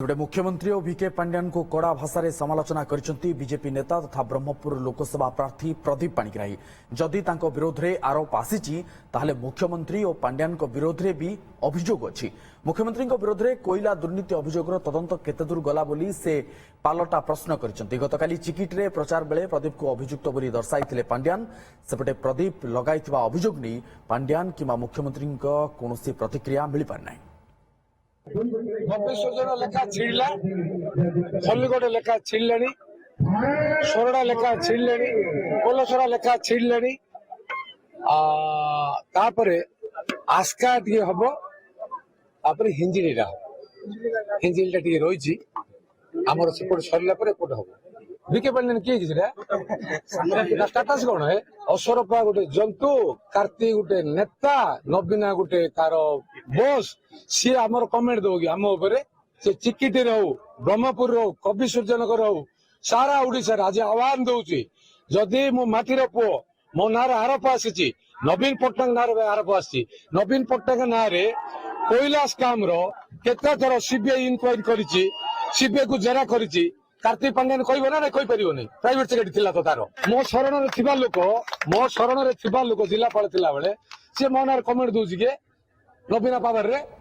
गोटे मुख्यमंत्री और वीके पांड्यान को कड़ा भाषा रे समालोचना करिसेंती बीजेपी नेता तथा ब्रह्मपुर लोकसभा प्रार्थी प्रदीप पाणिग्राही। जदि तांको विरोध रे आरोप आसीची ताहले मुख्यमंत्री और पांड्यान को विरोध रे भी अभियोग अछि। मुख्यमंत्री को विरोध रे कोइला दुर्नीति अभियोगर तदंत केते दूर गला बोली से पालटा प्रश्न करिसेंती। गतकाली चिकिट रे प्रचार बेले प्रदीप को अभियुक्त बोली दर्शाइथिले पांड्यान। सेपटे प्रदीप लगाइथिबा अभियोग नै पांड्यान किमा मुख्यमंत्री कोनोसी प्रतिक्रिया मिली पार नै। 26 जन लेखा छिड़ला खल्लीगोट लेखा छिड़ले सोरडा लेखा छिड़ले कोलसरा लेखा छिड़ले आस्का टे हम हिंजिड़ा हिंजिड़ा टे रही आमर सेपट सरला हम बीके पांड्यान किए स्टाटस कौन है असरपा गोटे जंतु कार्तिक गोटे नेता नवीना गोटे तार बस सी आमर कमेंट दो आम से चिकिटी हो ब्रह्मपुर हो कवि सूर्यनगर हो सारा ओडिशा आज आह्वान दौची जदि मो माटीर पुओ मो ना आरोप आसी नवीन पट्टनायक ना आरोप आसी नवीन पट्टनायक ना कोयला स्काम केते थर सीबीआई इनक्वारी करिछि सीबीआई को जेरा करिछि कार्तिक पांड्यान कहबो ना कहि परिबो नै प्राइवेट सेक्रेटरी थिला तो तारो मो शरण रे थिबा लोक जिलापाल थिला बेले से मो ना कमेंट दउछि के नवीना पावर रे